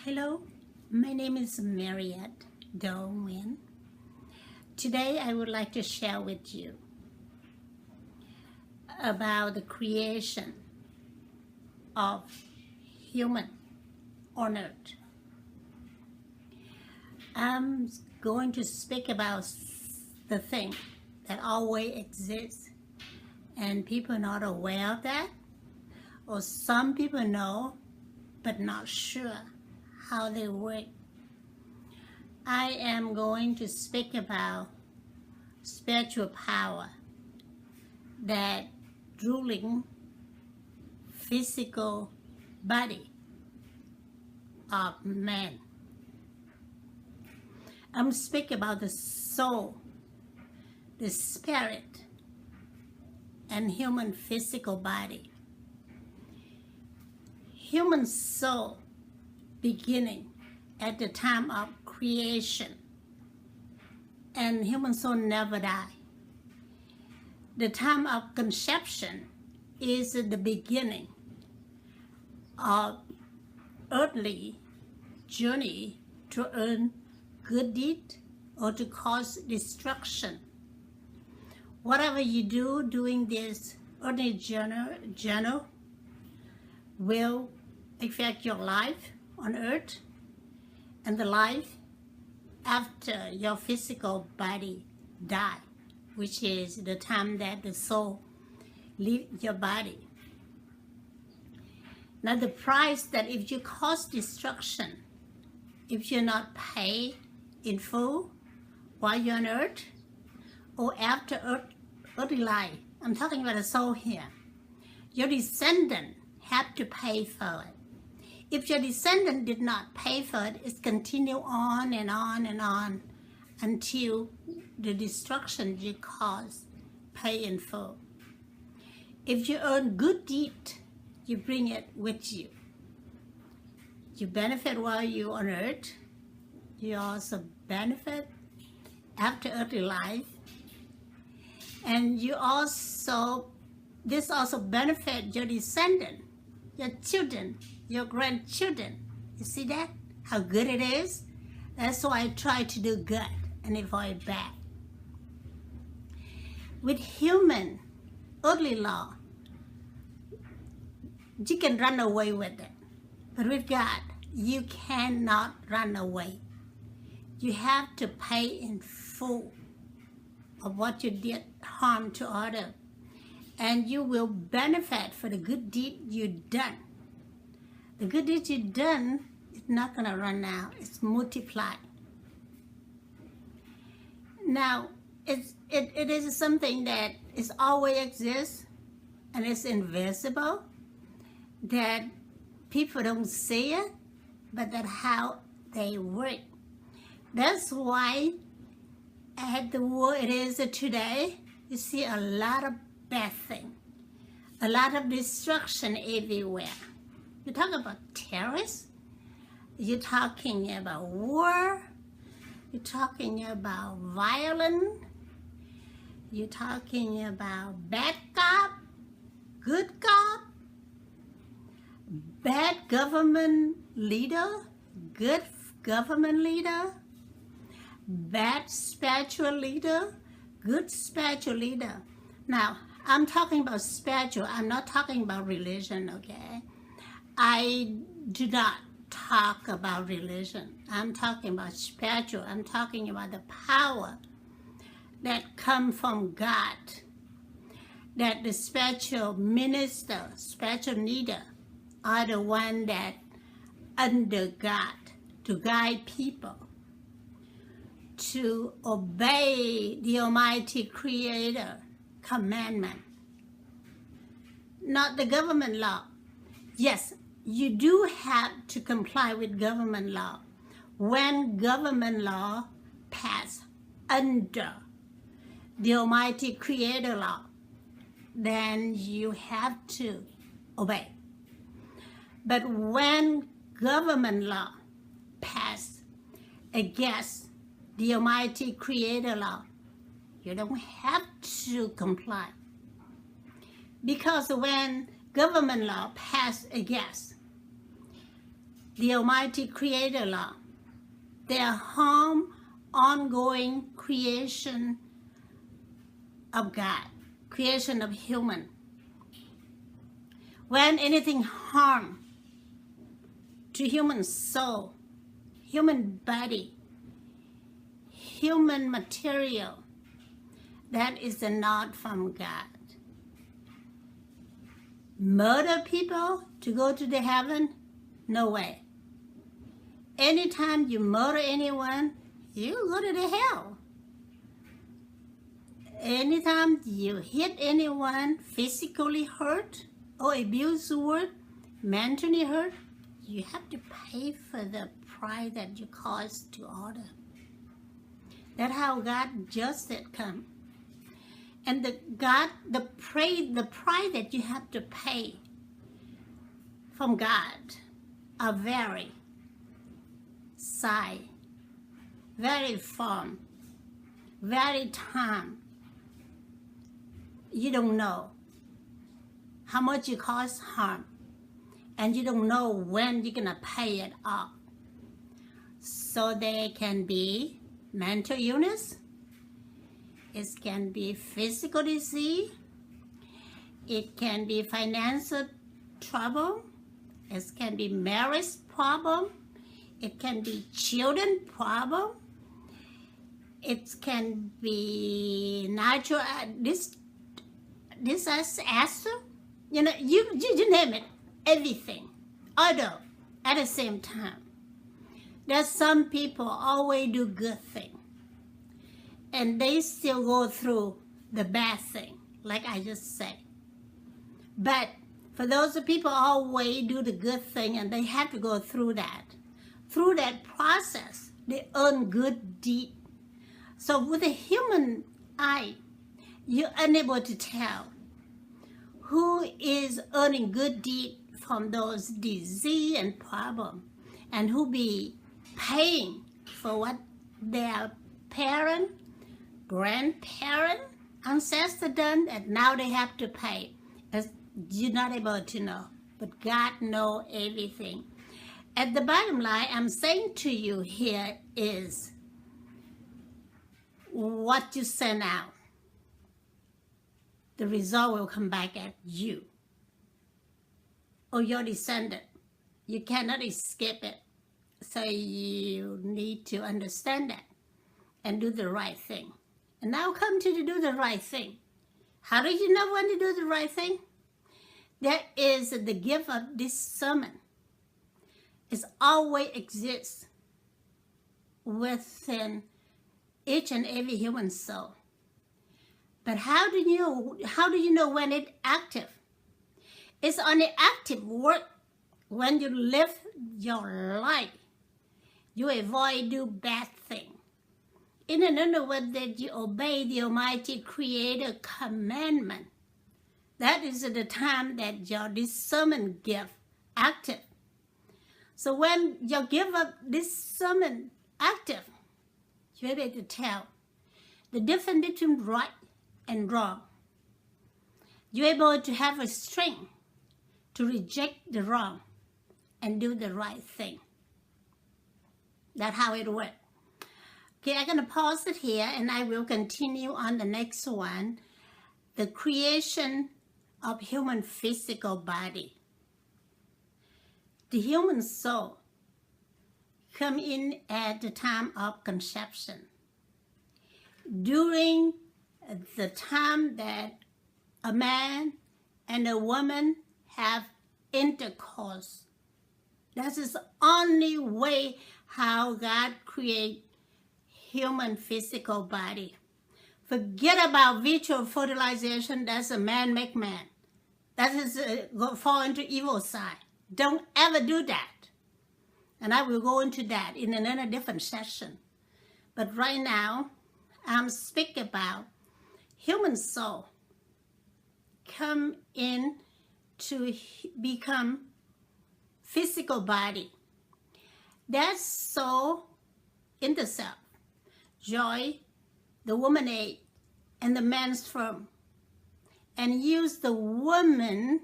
Hello, my name is Mariette Darwin. Today I would like to share with you about the creation of human on earth. I'm going to speak about the thing that always exists and people are not aware of that, or some people know but not sure how they work. I am going to speak about spiritual power that ruling physical body of man. I'm speaking about the soul, the spirit, and human physical body. Human soul beginning at the time of creation, and human soul never die. The time of conception is the beginning of earthly journey to earn good deed or to cause destruction. Whatever you do during this earthly journey will affect your life on earth and the life after your physical body die, which is the time that the soul leaves your body. Now the price that if you cause destruction, if you're not paid in full while you're on earth or after earthly life, I'm talking about the soul here, your descendant have to pay for it. If your descendant did not pay for it, it's continue on and on and on until the destruction you cause pay in full. If you earn good deed, you bring it with you. You benefit while you're on earth. You also benefit after earthly life. And this also benefit your descendant, your children, your grandchildren. You see that? How good it is? That's why I try to do good and avoid bad. With human earthly law, you can run away with it. But with God, you cannot run away. You have to pay in full of what you did harm to others. And you will benefit for the good deed you done. The good deed you done is not going to run out. It's multiplied. Now, it is something that is always exists and it's invisible, that people don't see it, but that's how they work. That's why at the world it is today, you see a lot of bad things, a lot of destruction everywhere. You talk about terrorists, you're talking about war, you're talking about violence, you're talking about bad cop, good cop, bad government leader, good government leader, bad spiritual leader, good spiritual leader. Now, I'm talking about spiritual, I'm not talking about religion, okay? I do not talk about religion. I'm talking about spiritual. I'm talking about the power that comes from God, that the spiritual minister, spiritual leader are the one that under God to guide people to obey the Almighty Creator commandment, not the government law. Yes, you do have to comply with government law. When government law pass under the Almighty Creator law, then you have to obey. But when government law pass against the Almighty Creator law, you don't have to comply. Because when government law pass against the Almighty Creator law. They are ongoing creation of God, creation of human. When anything harm to human soul, human body, human material, that is not from God. Murder people to go to the heaven? No way. Anytime you murder anyone, you go to the hell. Anytime you hit anyone, physically hurt or abuse the word, mentally hurt, you have to pay for the price that you caused to others. That's how God justice come. And the price that you have to pay from God are very high, very firm, very time. You don't know how much you cause harm, and you don't know when you're gonna pay it off. So there can be mental illness, it can be physical disease, it can be financial trouble, it can be marriage problem, it can be children problem, it can be natural disaster, you name it, everything. Although at the same time, there's some people always do good thing, and they still go through the bad thing, like I just said. But for those people always do the good thing, and they have to go through that. Through that process, they earn good deed. So with a human eye, you're unable to tell who is earning good deed from those disease and problem, and who be paying for what their parent, grandparent, ancestor done, and now they have to pay. You're not able to know, but God knows everything. At the bottom line, I'm saying to you here is what you send out, the result will come back at you or your descendant. You cannot escape it. So you need to understand that and do the right thing. And now come to do the right thing. How do you know when to do the right thing? There is the gift of discernment. It always exists within each and every human soul. But how do you know when it's active? It's only active work when you live your life. You avoid do bad thing. In another word, that you obey the Almighty Creator commandment. That is the time that your discernment gift active. So when you give up discernment active, you're able to tell the difference between right and wrong. You're able to have a strength to reject the wrong and do the right thing. That's how it works. Okay, I'm going to pause it here, and I will continue on the next one. The creation of human physical body. The human soul come in at the time of conception. During the time that a man and a woman have intercourse. That is the only way how God created human physical body. Forget about virtual fertilization. That's a man make man. That is fall into evil side. Don't ever do that. And I will go into that in another different session. But right now, I'm speaking about human soul come in to become physical body. That soul in the self, joy, the woman ate, and the man's sperm, and use the woman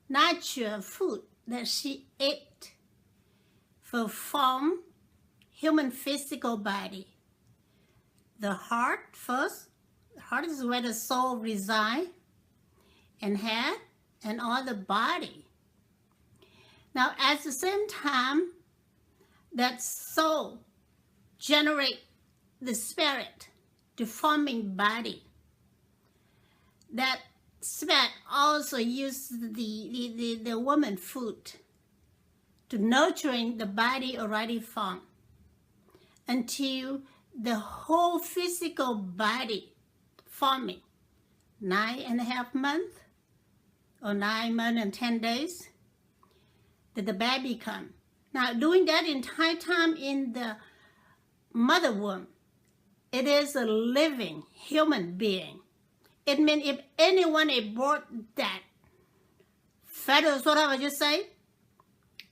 natural food that she ate will form human physical body. The heart first. The heart is where the soul resides, and head, and all the body. Now, at the same time, that soul generates the spirit, the forming body. That spirit also uses the woman food to nurturing the body already formed until the whole physical body forming 9.5 months or 9 months and 10 days that the baby come. Now, doing that entire time in the mother womb, it is a living human being. It means if anyone aboard that fetus, whatever you say,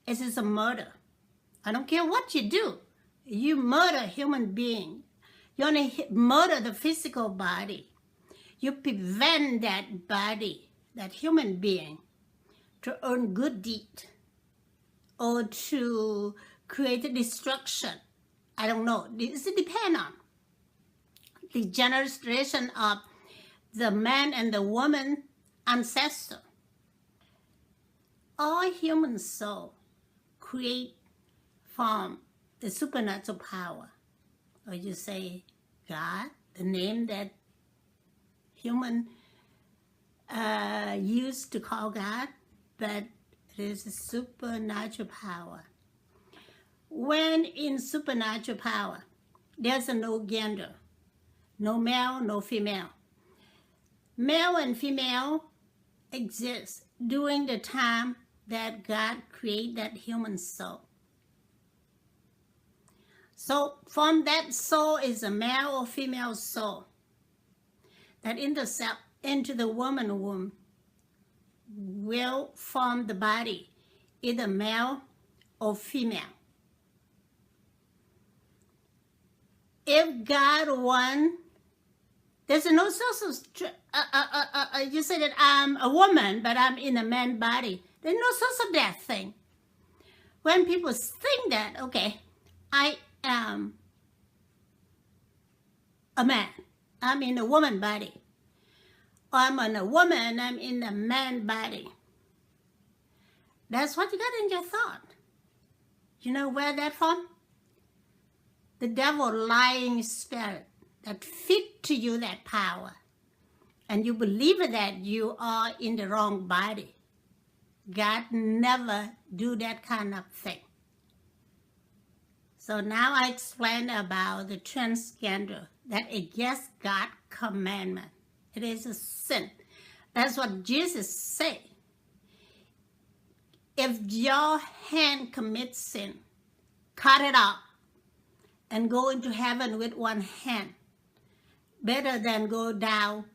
it is a murder. I don't care what you do. You murder a human being. You only murder the physical body. You prevent that body, that human being, to earn good deed or to create destruction. I don't know. It depends on the generation of the man and the woman ancestor. All human soul create from the supernatural power. Or you say God, the name that human used to call God, but it is a supernatural power. When in supernatural power, there's no gender, no male, no female. Male and female exist during the time that God created that human soul. So from that soul is a male or female soul that intercept into the woman womb will form the body, either male or female. If God wants, there's no source of, you say that I'm a woman, but I'm in a man's body. There's no source of that thing. When people think that, okay, I am a man, I'm in a woman body. Or I'm in a woman, I'm in a man body. That's what you got in your thought. You know where that from? The devil lying spirit that fit to you that power. And you believe that you are in the wrong body. God never do that kind of thing. So now I explain about the transgender, that against God's commandment. It is a sin. That's what Jesus said. If your hand commits sin, cut it off and go into heaven with one hand. Better than go down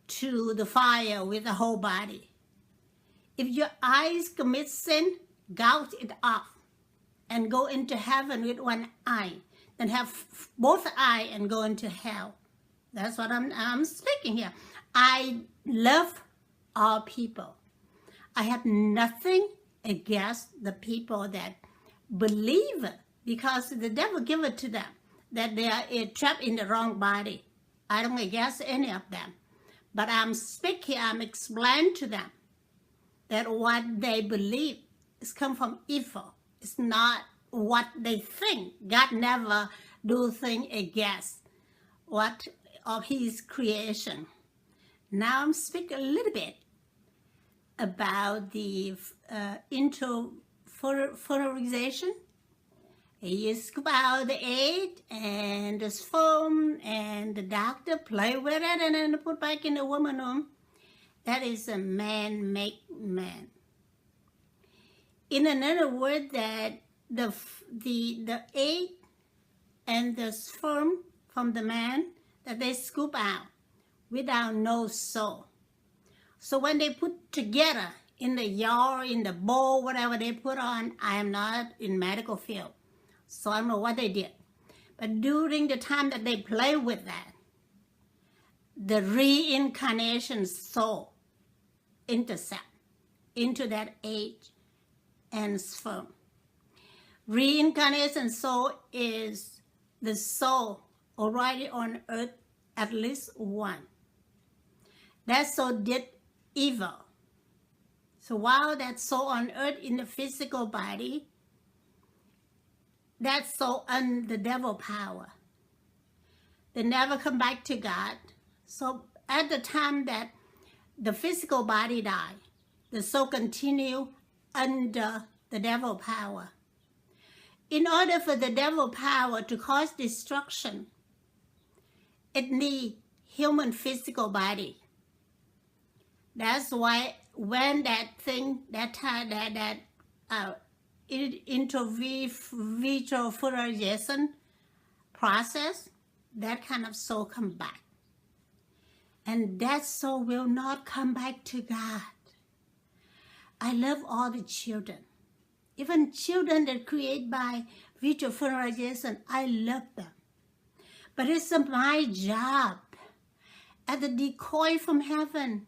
to the fire with the whole body. If your eyes commit sin, gouge it off and go into heaven with one eye. Then have both eyes and go into hell. That's what I'm speaking here. I love all people. I have nothing against the people that believe it because the devil give it to them, that they are trapped in the wrong body. I don't against any of them. But I'm speaking, I'm explaining to them that what they believe is come from evil. It's not what they think. God never do things against what of his creation. Now I'm speaking a little bit about the fertilization. You scoop out the egg and the sperm and the doctor play with it and then put back in the woman womb. That is a man-made man. In another word, that the egg and the sperm from the man that they scoop out without no soul. So when they put together in the yard, in the bowl, whatever they put on, I am not in medical field, so I don't know what they did. But during the time that they play with that, the reincarnation soul intercept into that egg and sperm. Reincarnation soul is the soul already on earth, at least one. That soul did evil. So while that soul on earth in the physical body, that soul under the devil power. They never come back to God. So at the time that the physical body died, the soul continue under the devil power. In order for the devil power to cause destruction, it needs human physical body. That's why when that thing, intro vitro fertilization process, that kind of soul come back. And that soul will not come back to God. I love all the children. Even children that create by vitro fertilization, I love them. But it's my job as a decoy from heaven.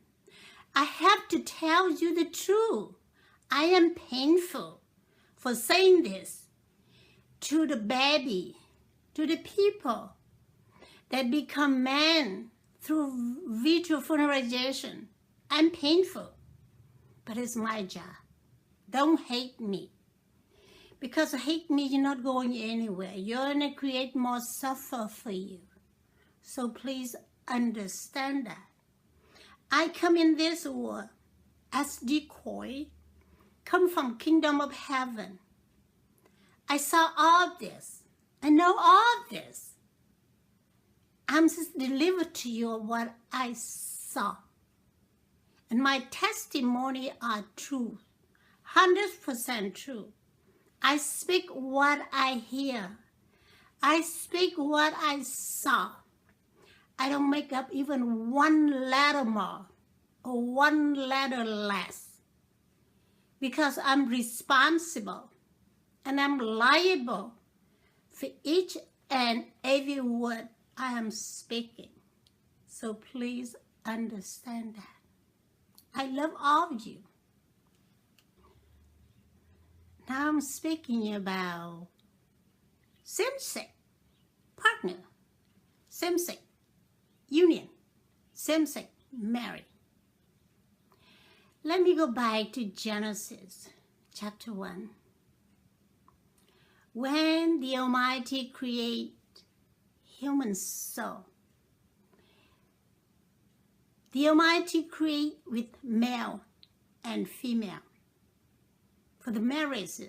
I have to tell you the truth. I am painful for saying this to the baby, to the people that become man through vitro fertilization. I'm painful, but it's my job. Don't hate me. Because hate me, you're not going anywhere. You're going to create more suffer for you. So please understand that. I come in this world as decoy, come from kingdom of heaven. I saw all this. I know all this. I'm just delivered to you what I saw. And my testimony are true, 100% true. I speak what I hear. I speak what I saw. I don't make up even one letter more or one letter less. Because I'm responsible and I'm liable for each and every word I am speaking. So please understand that. I love all of you. Now I'm speaking about same-sex partner, same-sex union, same-sex marriage. Let me go back to Genesis chapter 1. When the Almighty created human soul, the Almighty created with male and female for the marriage,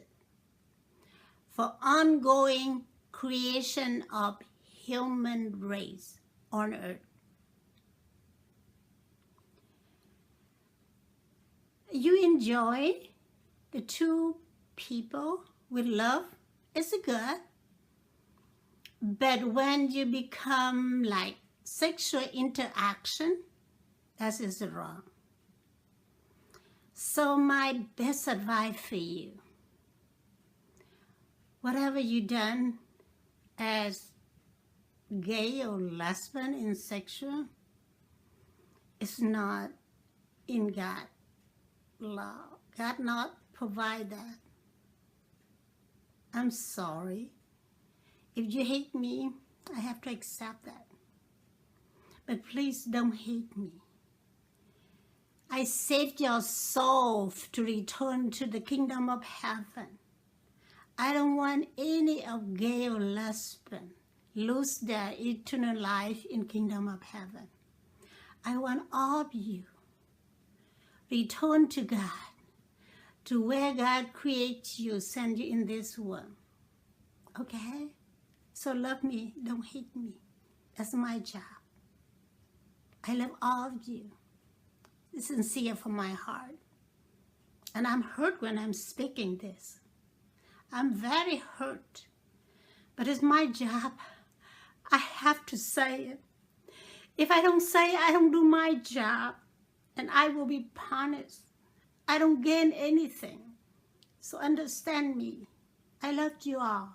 for ongoing creation of human race on earth. You enjoy the two people with love, it's good. But when you become like sexual interaction, that is wrong. So my best advice for you, whatever you done as gay or lesbian in sexual, it's not in God's law. God not provide that. I'm sorry. If you hate me, I have to accept that. But please don't hate me. I saved your soul to return to the kingdom of heaven. I don't want any of gay or lesbian lose their eternal life in kingdom of heaven. I want all of you return to God, to where God creates you, send you in this world. Okay? So love me, don't hate me. That's my job. I love all of you. It's sincere from my heart. And I'm hurt when I'm speaking this. I'm very hurt. But it's my job. I have to say it. If I don't say it, I don't do my job. And I will be punished. I don't gain anything. So understand me. I love you all.